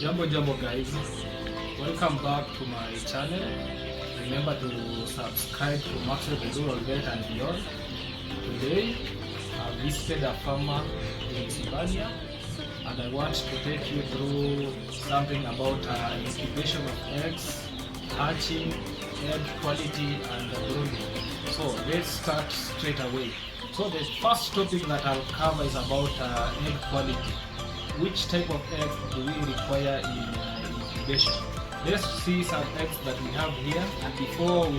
Jambo guys, welcome back to my channel. Remember to subscribe to Master the Rural Vet and beyond. Today I visited a farmer in Zimbabwe and I want to take you through something about incubation of eggs, hatching, egg quality and brooding. So let's start straight away. So the first topic that I'll cover is about egg quality. Which type of eggs do we require in incubation? Let's see some eggs that we have here, and before I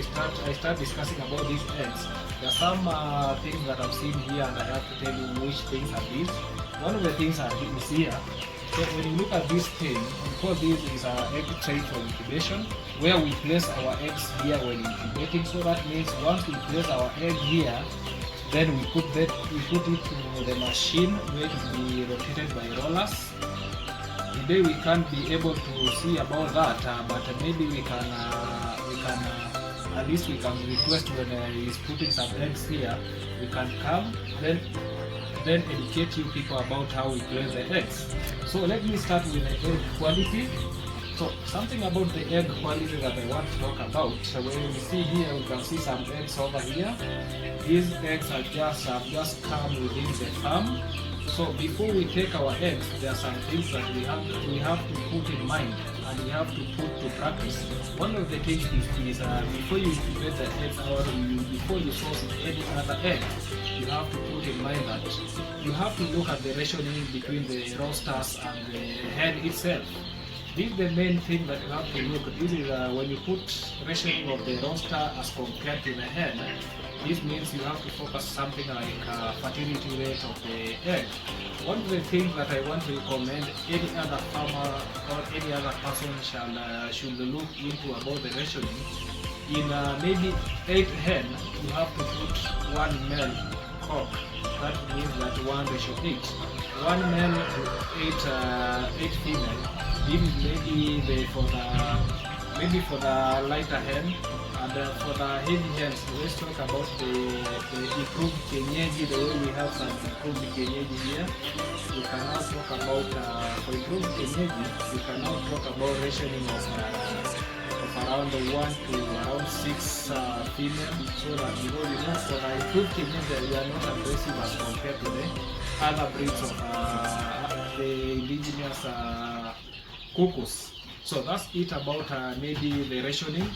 start discussing about these eggs, there are some things that I've seen here and I have to tell you which things are these. One of the things is here. So when you look at this thing, because this is an egg tray for incubation, where we place our eggs here when incubating. So that means once we place our egg here, then we put it in the machine where it will be rotated by rollers. Today we can't be able to see about that, but maybe we can at least we can request when he's putting some eggs here, we can come then educate you people about how we place the eggs. So let me start with the egg quality. So something about the egg quality that I want to talk about. So when you see here, we can see some eggs over here. These eggs are just come within the farm. So before we take our eggs, there are some things that we have to put in mind and we have to put to practice. One of the things is before you incubate the eggs or before you source any other egg, you have to put in mind that you have to look at the rationing between the roosters and the hen itself. This is the main thing that you have to look at. This is when you put rationing of the rooster as compared to the hen. This means you have to focus something like fertility rate of the egg. One of the things that I want to recommend any other farmer or any other person should look into about the rationing. In maybe 8 hen, you have to put 1 male cock. That means that 1:8. 1 male to 8 female. Maybe for the lighter hen, and for the heavy hens, let's talk about the improved kienyeji, the way we have some improved kienyeji here. We can now talk about for improved kienyeji, we can now talk about rationing of around 1 to around 6 female, so that for the improved kienyeji we are not aggressive as compared to the other breeds of the indigenous cuckoos. So that's it about maybe the rationing.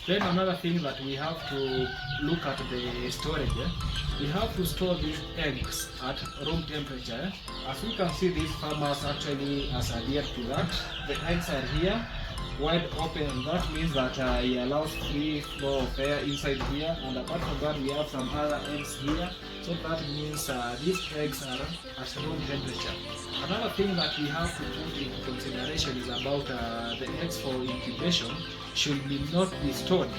Then another thing that we have to look at the storage. We have to store these eggs at room temperature. As we can see, these farmers actually has adhered to that. The eggs are here, wide open, and that means that he allows free flow of air inside here. And apart from that, we have some other eggs here. So that means these eggs are at room temperature. Another thing that we have to put into consideration is about the eggs for incubation should not be stored.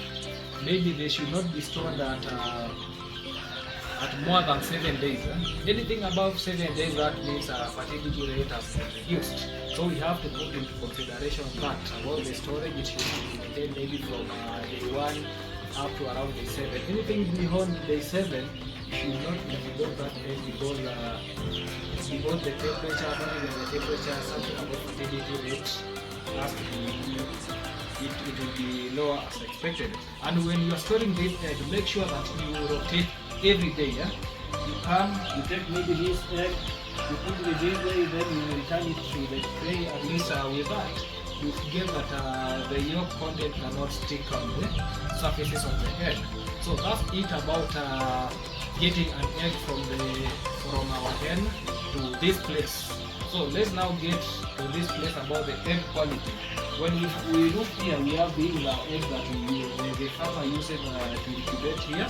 Maybe they should not be stored at more than 7 days. Anything above 7 days, that means fertility rate has been reduced. So we have to put into consideration that about the storage. It should be maintained maybe from day 1 up to around day 7. Anything beyond day 7 should not be below that egg because the temperature, not even the temperature, something about fertility rate has to be, it will be lower as expected. And when you are storing this egg, make sure that you rotate every day. You come, you take maybe this egg, you put it this way, then you return it to the tray. At least with that, you get that the yolk content cannot stick on the surfaces of the egg. So that's it about getting an egg from our hen to this place. So let's now get to this place about the egg quality. When we look here, we have these eggs that the farmer uses to incubate here.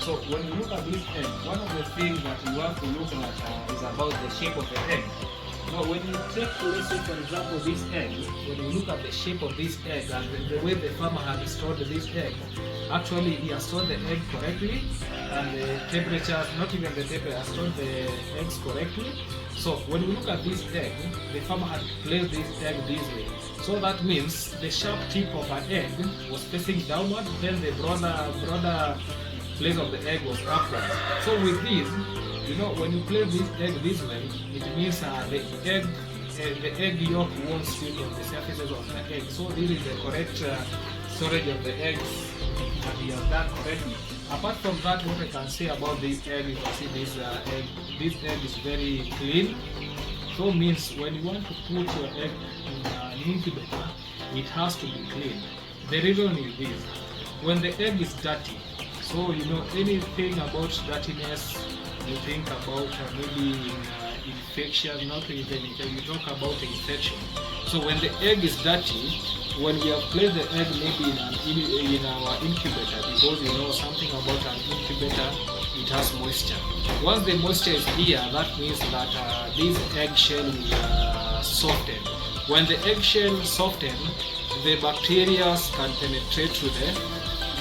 So when you look at this egg, one of the things that you have to look at is about the shape of the egg. Now when you take, let's say for example, this egg, when you look at the shape of this egg and the way the farmer has stored this egg, actually he has stored the egg correctly, and the temperature, not even the temperature, has stored the eggs correctly. So when we look at this egg, the farmer had placed this egg this way. So that means the sharp tip of an egg was facing downward, then the broader place of the egg was upward. So with this, when you place this egg this way, it means the egg the egg yolk won't stick on the surfaces of the egg. So this is the correct storage of the eggs that we have done already. Apart from that, what I can say about this egg, you can see this egg is very clean. So means when you want to put your egg in an incubator, it has to be clean. The reason is this: when the egg is dirty, so you know anything about dirtiness, you think about maybe infection, not even you talk about infection. So when the egg is dirty, when we have placed the egg maybe in our incubator, because you know something about an incubator, it has moisture. Once the moisture is here, that means that this eggshell will soften. When the eggshell softens, the bacteria can penetrate to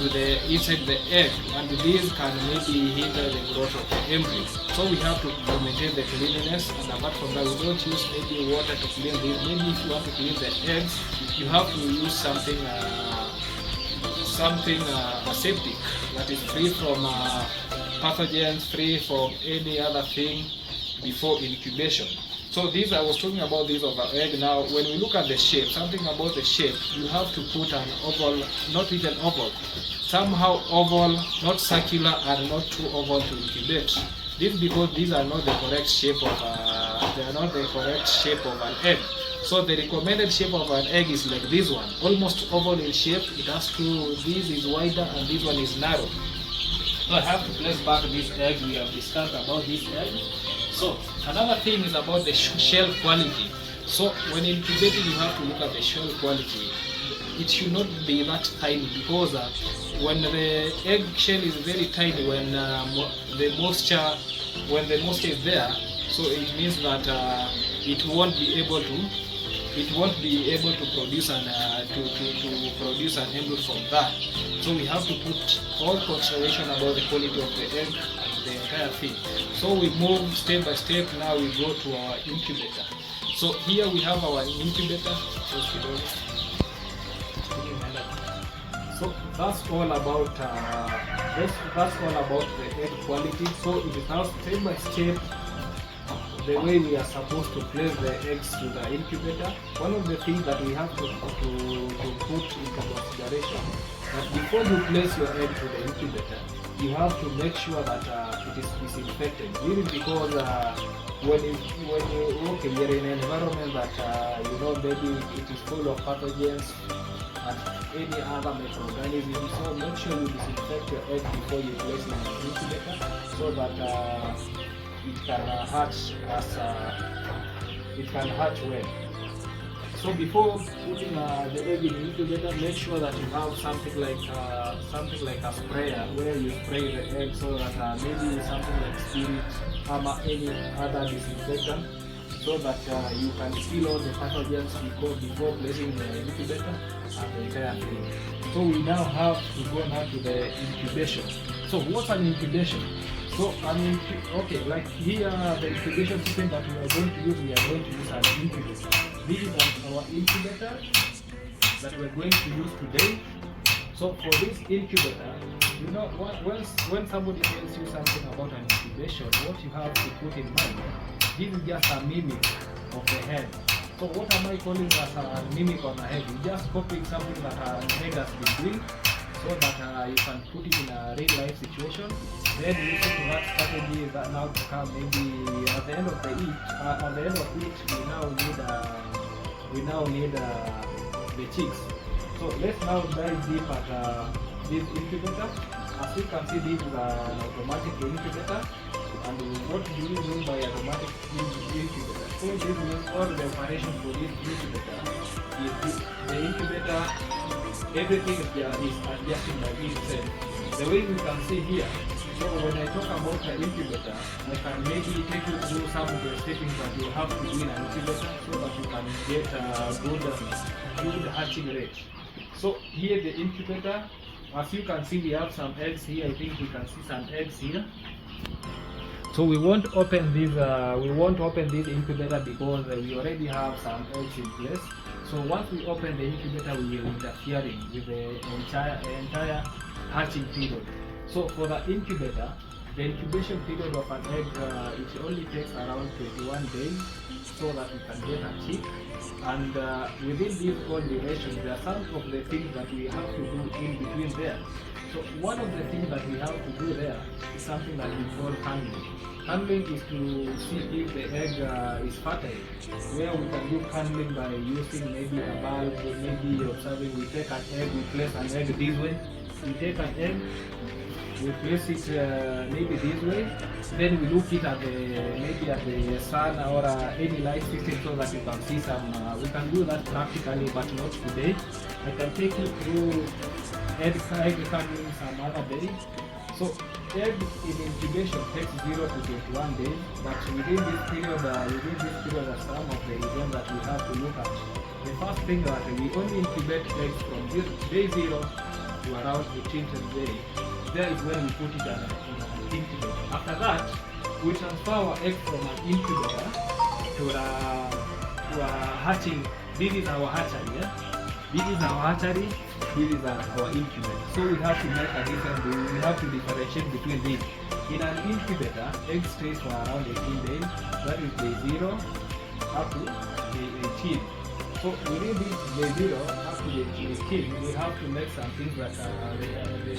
the inside the egg, and this can maybe hinder the growth of the embryo. So we have to maintain the cleanliness, and apart from that, we don't use maybe water to clean this. Maybe if you want to clean the eggs, you have to use something aseptic that is free from pathogens, free from any other thing before incubation. So these, I was talking about these of our egg. Now when we look at the shape, something about the shape, you have to put an oval, not even oval, somehow oval, not circular and not too oval to incubate. This because these are not the correct shape of an egg. So the recommended shape of an egg is like this one, almost oval in shape. It has to, this is wider and this one is narrow. So I have to place back this egg. We have discussed about this egg. So another thing is about the shell quality. So when incubating, you have to look at the shell quality. It should not be that tiny, because when the egg shell is very tiny, when the moisture is there, so it means that it won't be able to produce an embryo from that. So we have to put all consideration about the quality of the egg and the entire thing. So we move step by step. Now we go to our incubator. So here we have our incubator. So that's all about the egg quality. So it is now step by step the way we are supposed to place the eggs to the incubator. One of the things that we have to put into consideration, that before you place your egg to the incubator, you have to make sure that it is disinfected. This is because when you are in an environment that maybe it is full of pathogens and any other microorganisms, so make sure you disinfect your egg before you place it in the incubator, so that it can hatch well. So before putting the egg in the incubator, make sure that you have something like a sprayer where you spray the egg, so that maybe something like spirit or any other disinfectant, so that you can kill all the pathogens before placing the incubator and the entire thing. So we now have to go now to the incubation. So what's an incubation? So like here, the incubation system that we are going to use an incubator. This is our incubator that we're going to use today. So for this incubator, when somebody tells you something about an incubation, what you have to put in mind, this is just a mimic of the head. So what am I calling as a mimic on the head? You just copy something that an egg has been doing, so that you can put it in a real life situation. Then we see to that strategy that now to come maybe at the end of it, we now need the chicks. So let's now dive deep at this incubator. As you can see, this is an automatic incubator. And what do we mean by automatic incubator? So this means all the operation for this incubator is the incubator, everything is adjusting by itself. The way we can see here. So when I talk about the incubator, I can maybe take you through some of the settings that you have to do in an incubator, so that you can get a good hatching rate. So here the incubator, as you can see, we have some eggs here. I think we can see some eggs here. So we won't open this incubator because we already have some eggs in place. So once we open the incubator, we will interfere with the entire hatching period. So for the incubator, the incubation period of an egg, it only takes around 21 days. so that we can get a chick. And within this whole duration, there are some of the things that we have to do in between there. So one of the things that we have to do there is something that we call handling. Handling is to see if the egg is fertile, where we can do handling by using maybe a bulb, maybe observing. We take an egg, we place an egg this way. We take an egg, we place it maybe this way. Then we look it at the maybe at the sun or any light system so that you can see some. We can do that practically, but not today. I can take you through egg handling some other day. So egg in incubation takes 0 to 21 days, but within this period are some of the events that we have to look at. The first thing that we only incubate eggs from day 0 to around 18th day. There is when we put it in an incubator. After that, we transfer our egg from an incubator to a hatching. This is our hatchery. Yeah? This is our hatchery. This is our incubator. So we have to make a difference. We have to differentiate between these. In an incubator, egg stays for around 18 days. That is day 0 up to day 18. So within this day 0 up to day 18, we have to make some things that they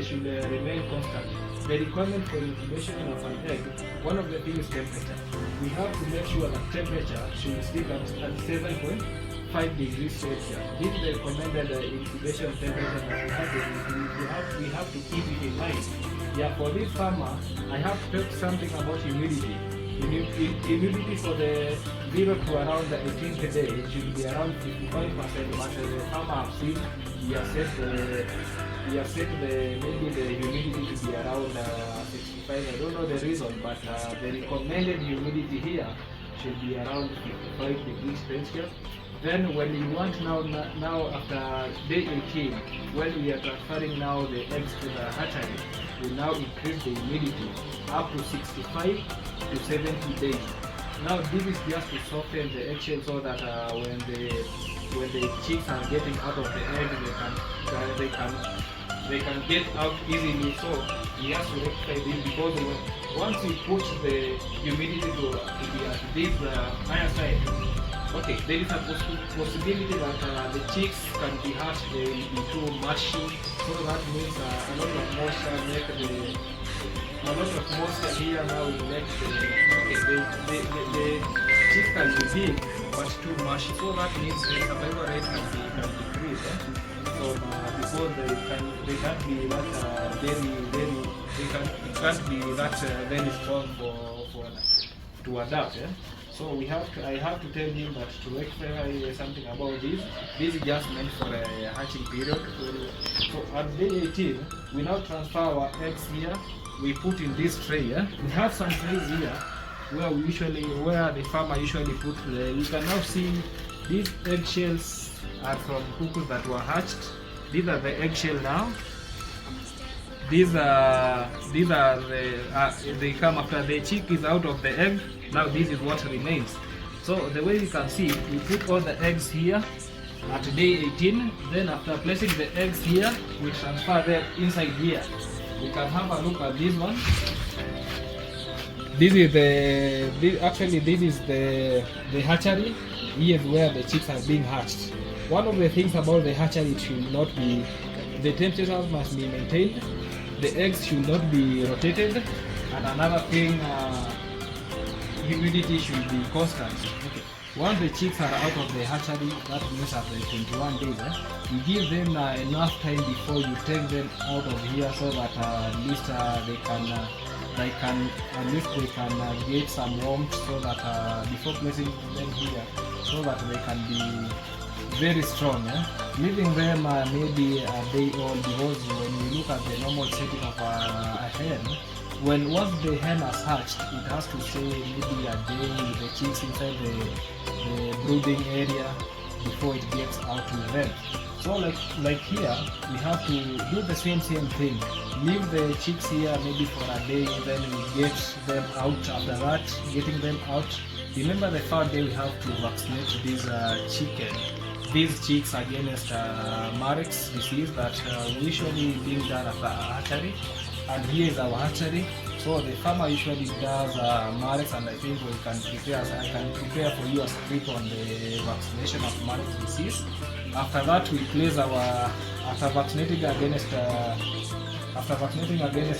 should remain constant. The requirement for incubation of an egg, one of the things is temperature. We have to make sure that temperature should stick at 7.5 degrees Celsius. This is the recommended incubation temperature that we have to keep it in mind. Yeah, for this farmer, I have to talk something about humidity. Humidity for the 0 to around the 18th day should be around 55%, but the farmer have seen he has set maybe the humidity to be around 65. I don't know the reason, but the recommended humidity here should be around 55 degrees Celsius. Then when you want now after day 18, when we are transferring now the eggs to the hatchery, we now increase the humidity up to 65 to 70 days. Now this is just to soften the eggshell so that when the chicks are getting out of the egg, they can get out easily. So we have to rectify this, because once we put the humidity to be at this higher side, okay, there is a possibility that the chicks can be hatched, they will be too mushy, so that means a lot of moisture here now will make the chicks can be big but too mushy, so that means the survival rate can decrease. So because they can't be that very strong to adapt. So I have to tell him that to rectify something about this. This is just meant for a hatching period. So at day 18, we now transfer our eggs here. We put in this tray. We have some trays here where the farmer usually put you can now see these eggshells are from cuckoos that were hatched. These are the eggshell now. These are they come after the chick is out of the egg. Now this is what remains. So the way you can see, we put all the eggs here at day 18. Then after placing the eggs here, we transfer them inside here. We can have a look at this one. This is the hatchery. Here is where the chicks are being hatched. One of the things about the hatchery, it should not be, the temperature must be maintained. The eggs should not be rotated, and another thing, humidity should be constant. Okay. Once the chicks are out of the hatchery, that means after 21 days, you give them enough time before you take them out of here, so that at least they can get some warmth, so that before placing them here, so that they can be very strong. Leaving them maybe a day old, because when you look at the normal setting of a hen, once the hen has hatched, it has to stay maybe a day with the chicks inside the brooding area before it gets out to them. So like here, we have to do the same thing. Leave the chicks here maybe for a day, then we get them out. After that, getting them out, remember the third day we have to vaccinate these chicks against Marek's disease that usually being done at the hatchery. And here is our hatchery. So the farmer usually does mareks, and I think I can prepare for you a script on the vaccination of mareks disease. After that, we place after vaccinating against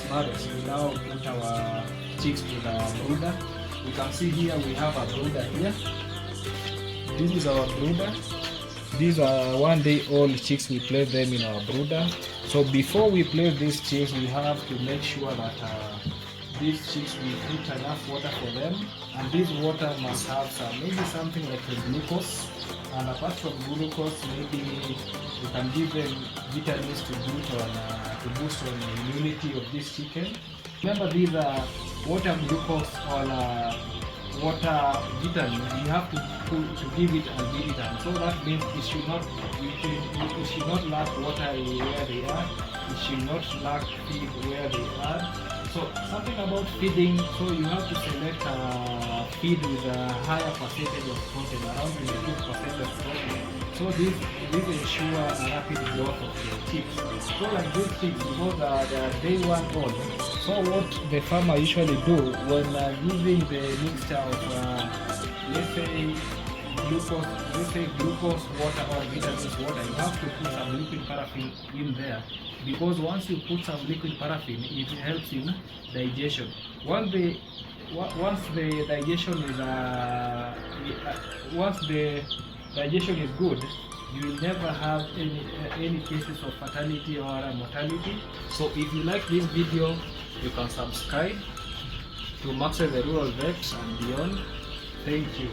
mareks, we now put our chicks to the brooder. You can see here we have a brooder here. This is our brooder. These are 1 day old chicks. We place them in our brooder. So before we place these chicks, we have to make sure that these chicks, we put enough water for them, and this water must have maybe something like a glucose. And apart from glucose, maybe you can give them vitamins to boost on the immunity of this chicken. Remember, these are water, glucose, or water vitamin. You have to give it and give it, and so that means it should not lack water where they are. It should not lack feed where they are. So something about feeding, so you have to select feed with a higher percentage of protein, around 22% of protein. So this ensure a rapid growth of your chicks. So like these chicks, because they are day 1 old. So what the farmer usually do when using the mixture of let's say glucose water or vitamins water, you have to put some liquid paraffin in there, because once you put some liquid paraffin, it helps in digestion. Once the digestion is good, you will never have any cases of fatality or mortality. So if you like this video, you can subscribe to Maxwell the Rural Vet and beyond. Thank you.